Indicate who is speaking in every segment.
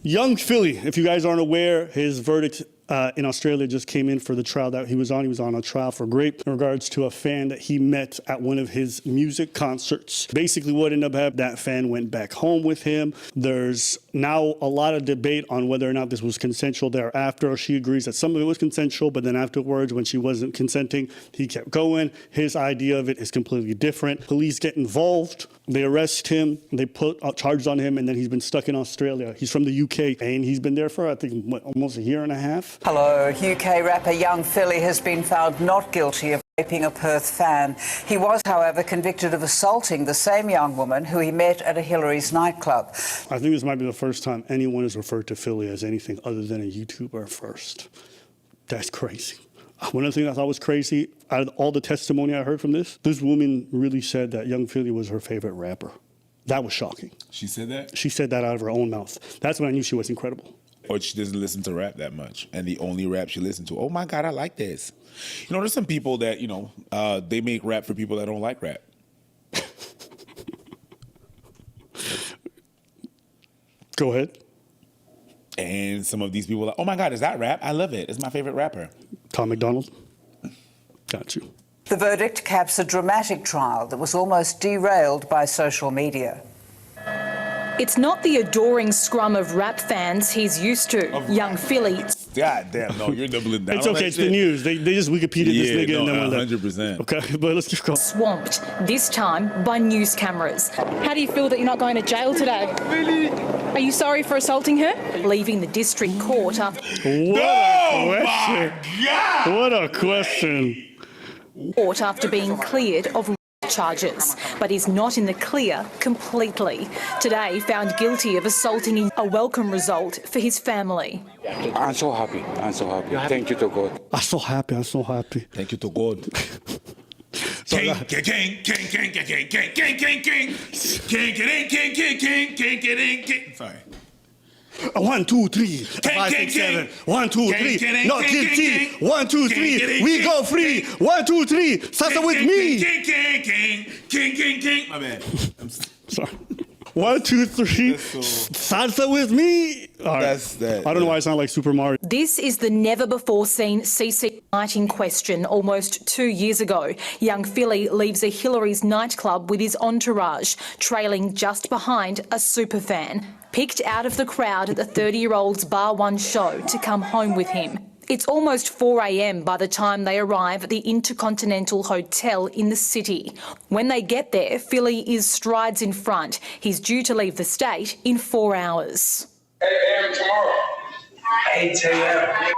Speaker 1: Young Philly, if you guys aren't aware, his verdict in Australia just came in for the trial that he was on. He was on a trial for rape in regards to a fan that he met at one of his music concerts. Basically what ended up happening, that fan went back home with him. There's now a lot of debate on whether or not this was consensual thereafter. She agrees that some of it was consensual, but then afterwards, when she wasn't consenting, he kept going. His idea of it is completely different. Police get involved. They arrest him. They put charges on him, and then he's been stuck in Australia. He's from the UK, and he's been there for, I think, what, almost a year and a half.
Speaker 2: Hello. UK rapper Young Philly has been found not guilty of raping a Perth fan. He was, however, convicted of assaulting the same young woman who he met at a Hillary's nightclub.
Speaker 1: I think this might be the first time anyone has referred to Philly as anything other than a YouTuber first. That's crazy. One of the things I thought was crazy, out of all the testimony I heard from this woman really said that Young Philly was her favorite rapper. That was shocking.
Speaker 3: She said that?
Speaker 1: She said that out of her own mouth. That's when I knew she was incredible.
Speaker 3: Or she doesn't listen to rap that much, and the only rap she listens to, oh my God, I like this. You know, there's some people that, you know, they make rap for people that don't like rap.
Speaker 1: Go ahead.
Speaker 3: And some of these people are like, oh my God, is that rap? I love it. It's my favorite rapper.
Speaker 1: Tom McDonald. Got you.
Speaker 2: The verdict caps a dramatic trial that was almost derailed by social media.
Speaker 4: It's not the adoring scrum of rap fans he's used to. Young Philly.
Speaker 3: God damn, no, you're doubling down.
Speaker 1: It's okay, it's the news. They just Wikipedia this nigga and then
Speaker 3: 100%.
Speaker 1: Okay, but let's keep going.
Speaker 4: Swamped, this time by news cameras. How do you feel that you're not going to jail today? Really? Are you sorry for assaulting her? Leaving the district court after...
Speaker 3: My God!
Speaker 1: What a question.
Speaker 4: Court after being cleared of charges, but is not in the clear completely. Today found guilty of assaulting a welcome result for his family.
Speaker 5: I'm so happy. I'm so happy. Thank you to God.
Speaker 1: I'm so happy. I'm so happy.
Speaker 3: Thank you to God. Sorry.
Speaker 1: 1, 2, 3, 5, 6, 7. 1, 2, 3. Not guilty. 1, 2, 3. We go free. 1, 2, 3. Salsa with me.
Speaker 3: My bad. I'm
Speaker 1: sorry. 1, 2, 3. Salsa with me. All right.
Speaker 3: That's that.
Speaker 1: I don't know why I sound like Super Mario.
Speaker 4: This is the never-before-seen CC night in question. Almost 2 years ago, Young Philly leaves a Hillary's nightclub with his entourage, trailing just behind a superfan, picked out of the crowd at the 30-year-old's Bar One show to come home with him. It's almost 4 a.m. by the time they arrive at the Intercontinental Hotel in the city. When they get there, Philly is strides in front. He's due to leave the state in 4 hours.
Speaker 6: 8 a.m. tomorrow. 8 a.m.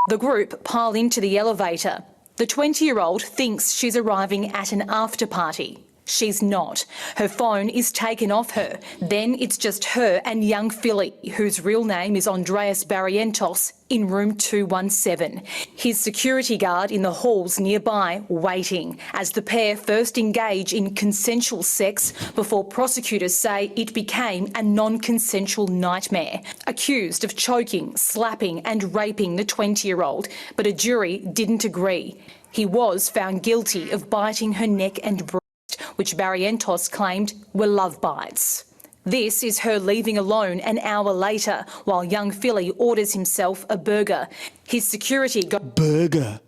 Speaker 4: The group pile into the elevator. The 20-year-old thinks she's arriving at an after-party. She's not. Her phone is taken off her. Then it's just her and Young Philly, whose real name is Andreas Barrientos, in room 217. His security guard in the halls nearby waiting as the pair first engage in consensual sex before prosecutors say it became a non-consensual nightmare. Accused of choking, slapping and raping the 20-year-old, but a jury didn't agree. He was found guilty of biting her neck and breast, which Barrientos claimed were love bites. This is her leaving alone an hour later while Young Philly orders himself a burger. His security
Speaker 1: Burger.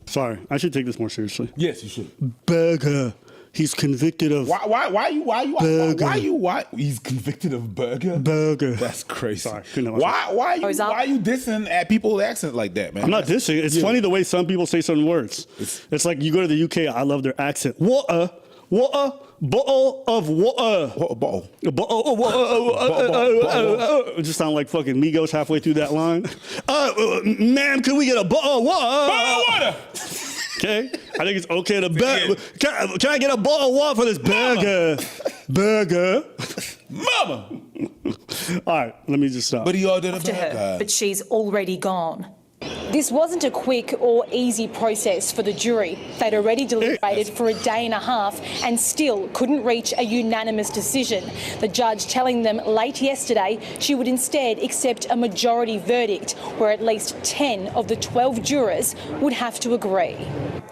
Speaker 1: Sorry, I should take this more seriously.
Speaker 3: Yes, you should.
Speaker 1: Burger. He's convicted of...
Speaker 3: Why? He's convicted of burger?
Speaker 1: Burger.
Speaker 3: That's crazy.
Speaker 1: Sorry.
Speaker 3: Why are you dissing at people's accent like that, man?
Speaker 1: I'm not dissing. It's funny the way some people say certain words. It's like you go to the UK, I love their accent. Water, bottle of water.
Speaker 3: Bottle.
Speaker 1: It just sound like fucking Migos halfway through that line. Ma'am, can we get a bottle of water?
Speaker 3: Bottle of water.
Speaker 1: Okay, I think it's okay to can I get a bottle of water for this burger?
Speaker 3: Mama.
Speaker 1: All right, let me just stop.
Speaker 3: But he ordered a
Speaker 4: to her,
Speaker 3: burger.
Speaker 4: but she's already gone. This wasn't a quick or easy process for the jury. They'd already deliberated for a day and a half and still couldn't reach a unanimous decision. The judge telling them late yesterday she would instead accept a majority verdict where at least 10 of the 12 jurors would have to agree.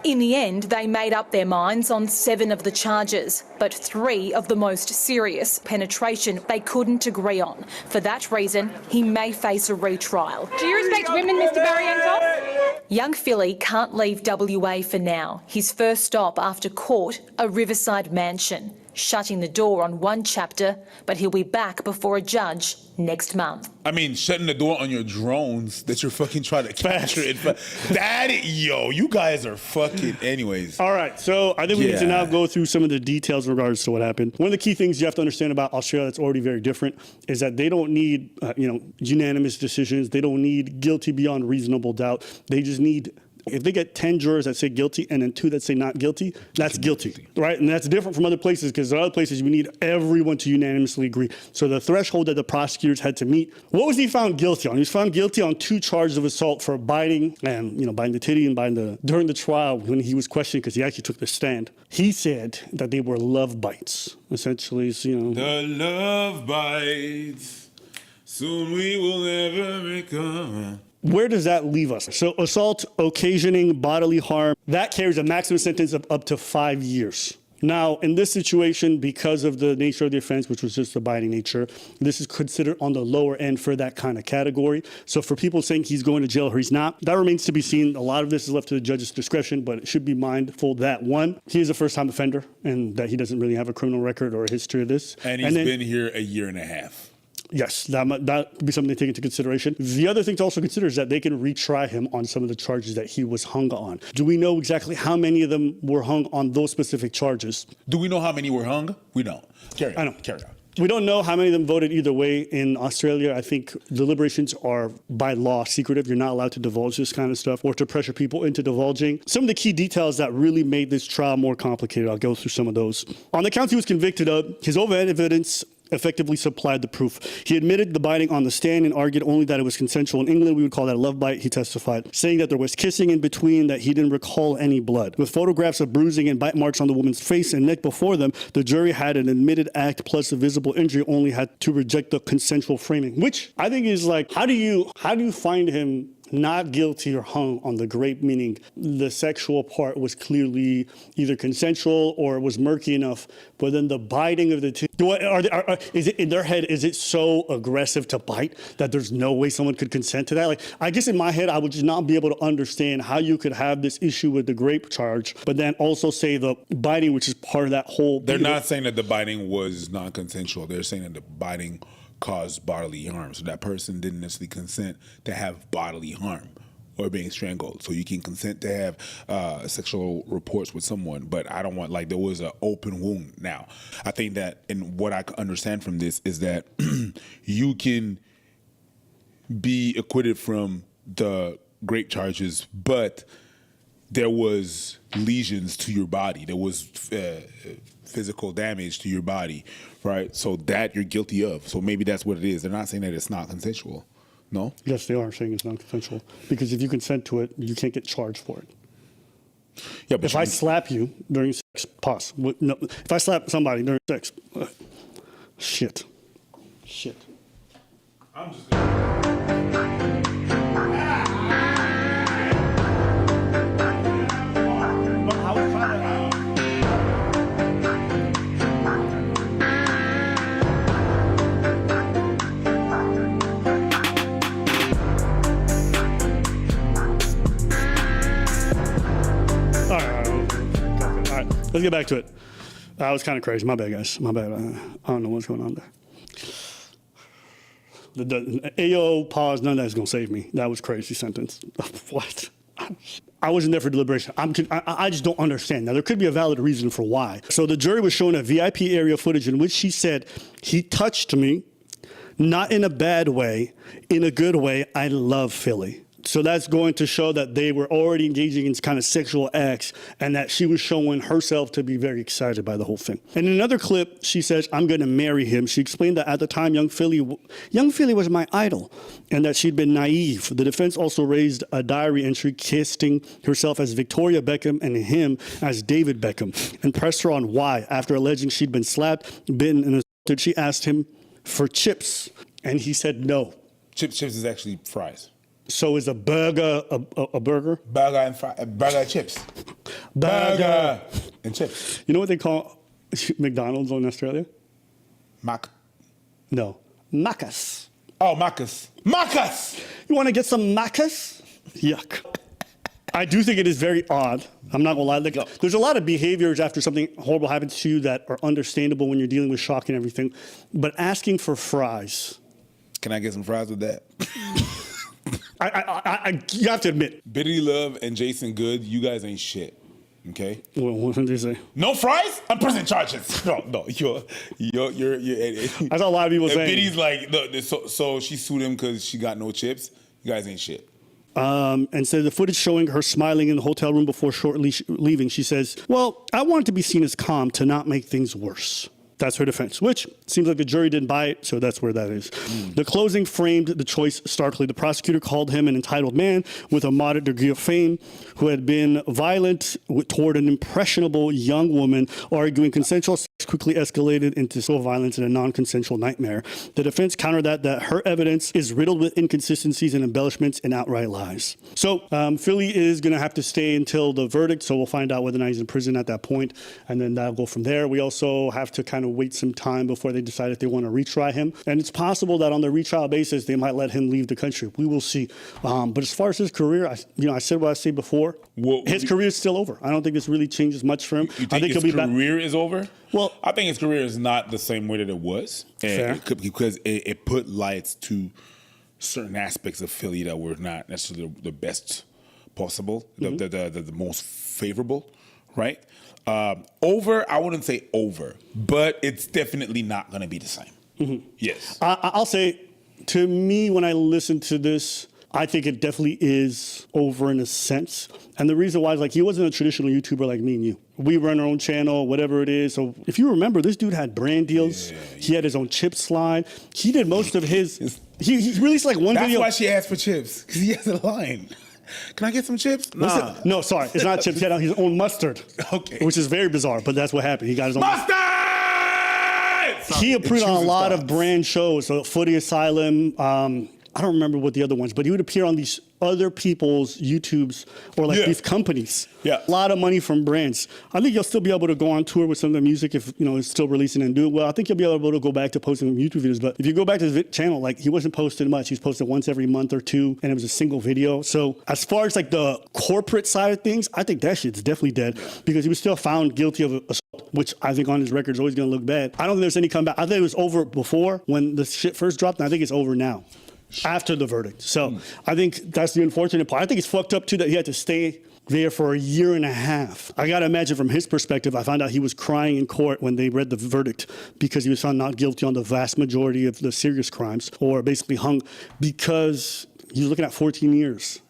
Speaker 4: In the end, they made up their minds on 7 of the charges, but 3 of the most serious, penetration, they couldn't agree on. For that reason, he may face a retrial.
Speaker 7: Do you respect women, Mr Barrientos?
Speaker 4: Young Philly can't leave WA for now. His first stop after court, a riverside mansion, shutting the door on one chapter, but he'll be back before a judge next month.
Speaker 3: I mean, shutting the door on your drones that you're fucking trying to capture it. Yo, you guys are fucking anyways.
Speaker 1: All right, so I think we need to
Speaker 3: Yeah.
Speaker 1: now go through some of the details in regards to what happened. One of the key things you have to understand about Australia that's already very different is that they don't need, unanimous decisions. They don't need guilty beyond reasonable doubt. They just need, if they get 10 jurors that say guilty and then 2 that say not guilty, that's guilty, right? And that's different from other places because in other places you need everyone to unanimously agree. So the threshold that the prosecutors had to meet, what was he found guilty on? He was found guilty on 2 charges of assault for biting and, biting the titty and during the trial when he was questioned because he actually took the stand. He said that they were love bites. Essentially,
Speaker 3: The love bites. Soon we will never recover.
Speaker 1: Where does that leave us? So assault occasioning bodily harm, that carries a maximum sentence of up to 5 years. Now, in this situation, because of the nature of the offense, which was just the biting nature, this is considered on the lower end for that kind of category. So for people saying he's going to jail or he's not, that remains to be seen. A lot of this is left to the judge's discretion, but it should be mindful that, 1, he is a first-time offender and that he doesn't really have a criminal record or a history of this.
Speaker 3: And he's been here a year and a half.
Speaker 1: Yes, that would be something to take into consideration. The other thing to also consider is that they can retry him on some of the charges that he was hung on. Do we know exactly how many of them were hung on those specific charges?
Speaker 3: Do we know how many were hung? We don't. Carry on.
Speaker 1: I know.
Speaker 3: Carry on.
Speaker 1: We don't know how many of them voted either way. In Australia, I think deliberations are by law secretive. You're not allowed to divulge this kind of stuff or to pressure people into divulging. Some of the key details that really made this trial more complicated, I'll go through some of those. On the counts he was convicted of, his overhead evidence effectively supplied the proof. He admitted the biting on the stand and argued only that it was consensual. In England, we would call that a love bite. He testified, saying that there was kissing in between, that he didn't recall any blood. With photographs of bruising and bite marks on the woman's face and neck before them, the jury had an admitted act plus a visible injury, only had to reject the consensual framing, which I think is like, how do you find him not guilty or hung on the grape, meaning the sexual part was clearly either consensual or was murky enough, but then the biting of the titty, is it in their head, is it so aggressive to bite that there's no way someone could consent to that? Like, I guess in my head, I would just not be able to understand how you could have this issue with the grape charge, but then also say the biting, which is part of that whole.
Speaker 3: They're not saying that the biting was non-consensual. They're saying that the biting caused bodily harm. So that person didn't necessarily consent to have bodily harm or being strangled. So you can consent to have sexual reports with someone, but I don't want, like, there was an open wound. Now, I think that, and what I understand from this is that you can be acquitted from the grape charges, but there was lesions to your body. There was physical damage to your body, right? So that you're guilty of. So maybe that's what it is. They're not saying that it's not consensual. No?
Speaker 1: Yes, they are saying it's non-consensual. Because if you consent to it, you can't get charged for it.
Speaker 3: Yeah, but
Speaker 1: If I slap you during sex, pause. No, if I slap somebody during sex, shit.
Speaker 3: I'm just
Speaker 1: All right, let's get back to it. That was kind of crazy. My bad, guys. My bad. I don't know what's going on there. The AO pause, none of that's going to save me. That was crazy sentence. What? I wasn't there for deliberation. I just don't understand. Now, there could be a valid reason for why. So the jury was shown a VIP area footage in which she said, he touched me, not in a bad way, in a good way. I love Philly. So that's going to show that they were already engaging in kind of sexual acts and that she was showing herself to be very excited by the whole thing. And in another clip, she says, I'm going to marry him. She explained that at the time, young Philly was my idol and that she'd been naive. The defense also raised a diary entry casting herself as Victoria Beckham and him as David Beckham and pressed her on why. After alleging she'd been slapped, bitten, and assaulted, she asked him for chips and he said no.
Speaker 3: Chips is actually fries.
Speaker 1: So is a burger a burger?
Speaker 3: Burger and burger and chips. Burger and chips.
Speaker 1: You know what they call McDonald's in Australia?
Speaker 3: Mac.
Speaker 1: No, Macca's.
Speaker 3: Oh, Macca's. Macca's!
Speaker 1: You want to get some Macca's? Yuck. I do think it is very odd. I'm not gonna lie. Like, there's a lot of behaviors after something horrible happens to you that are understandable when you're dealing with shock and everything. But asking for fries.
Speaker 3: Can I get some fries with that?
Speaker 1: You have to admit.
Speaker 3: Bitty Love and Jason Good, you guys ain't shit. Okay?
Speaker 1: What did they say?
Speaker 3: No fries? I'm pressing charges. No, you're.
Speaker 1: I saw a lot of people saying.
Speaker 3: Biddy's like, so she sued him because she got no chips. You guys ain't shit.
Speaker 1: And said the footage showing her smiling in the hotel room before shortly leaving. She says, well, I wanted to be seen as calm to not make things worse. That's her defense, which seems like the jury didn't buy it, so that's where that is. The closing framed the choice starkly. The prosecutor called him an entitled man with a moderate degree of fame who had been violent toward an impressionable young woman, arguing consensual sex quickly escalated into civil violence and a non-consensual nightmare. The defense countered that her evidence is riddled with inconsistencies and embellishments and outright lies. So Philly is going to have to stay until the verdict, so we'll find out whether or not he's in prison at that point, and then that'll go from there. We also have to kind of wait some time before they decide if they want to retry him. And it's possible that on the retrial basis, they might let him leave the country. We will see. But as far as his career, I said what I said before. His career is still over. I don't think this really changes much for him.
Speaker 3: You think his career is over?
Speaker 1: Well,
Speaker 3: I think his career is not the same way that it was.
Speaker 1: Fair.
Speaker 3: Because it put lights to certain aspects of Philly that were not necessarily the best possible, the most favorable, right? Over, I wouldn't say over, but it's definitely not going to be the same. Yes.
Speaker 1: I'll say, to me, when I listen to this, I think it definitely is over in a sense. And the reason why is, like, he wasn't a traditional YouTuber like me and you. We run our own channel, whatever it is. So if you remember, this dude had brand deals. Yeah. He had his own chip line. He did most of his... He released like one video.
Speaker 3: That's why she asked for chips, because he has a line. Can I get some chips? Nah.
Speaker 1: No, sorry. It's not chips. He had his own mustard.
Speaker 3: Okay.
Speaker 1: Which is very bizarre, but that's what happened. He got his own
Speaker 3: mustard!
Speaker 1: He appeared on a lot of brand shows. So Footy Asylum. I don't remember what the other ones, but he would appear on these other people's YouTubes or like these companies.
Speaker 3: Yeah.
Speaker 1: A lot of money from brands. I think you'll still be able to go on tour with some of the music if, it's still releasing and do it well. I think you'll be able to go back to posting YouTube videos. But if you go back to his channel, like, he wasn't posting much. He was posting once every month or two, and it was a single video. So as far as like the corporate side of things, I think that shit's definitely dead because he was still found guilty of assault, which I think on his record is always going to look bad. I don't think there's any comeback. I think it was over before when the shit first dropped, and I think it's over now. After the verdict. So I think that's the unfortunate part. I think it's fucked up too that he had to stay there for a year and a half. I got to imagine from his perspective, I found out he was crying in court when they read the verdict because he was found not guilty on the vast majority of the serious crimes, or basically hung because he was looking at 14 years.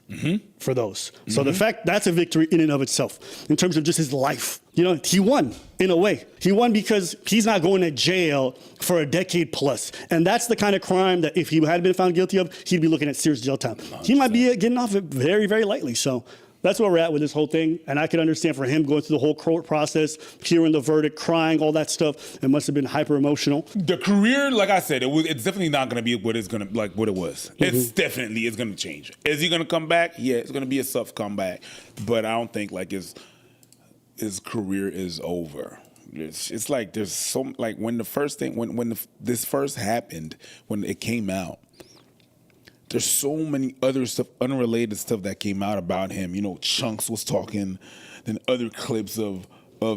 Speaker 1: For those. So the fact that's a victory in and of itself in terms of just his life. He won in a way. He won because he's not going to jail for a decade plus. And that's the kind of crime that if he had been found guilty of, he'd be looking at serious jail time. He might be getting off it very, very lightly. So that's where we're at with this whole thing. And I can understand for him going through the whole court process, hearing the verdict, crying, all that stuff. It must have been hyper emotional.
Speaker 3: The career, like I said, it's definitely not going to be what it was. It's definitely going to change. Is he going to come back? Yeah, it's going to be a soft comeback. But I don't think like his career is over. It's like there's so, like when the first thing, when this first happened, when it came out, there's so many other stuff, unrelated stuff that came out about him. Chunks was talking, then other clips of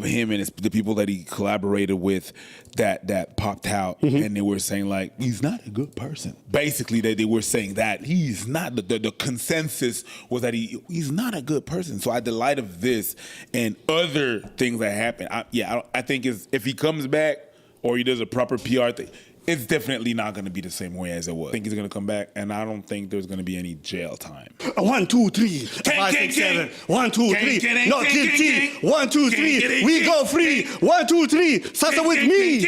Speaker 3: him and the people that he collaborated with that popped out, and they were saying like, he's not a good person. Basically, they were saying that he's not. The consensus was that he's not a good person. So, at the light of this and other things that happened, I think if he comes back or he does a proper PR thing, it's definitely not going to be the same way as it was. I think he's going to come back, and I don't think there's going to be any jail time.
Speaker 1: 1, 2, 3, 5, 6, 7. 1, 2, 3. No, guilty. 1, 2, 3. We go free. 1, 2, 3. Sasa with me.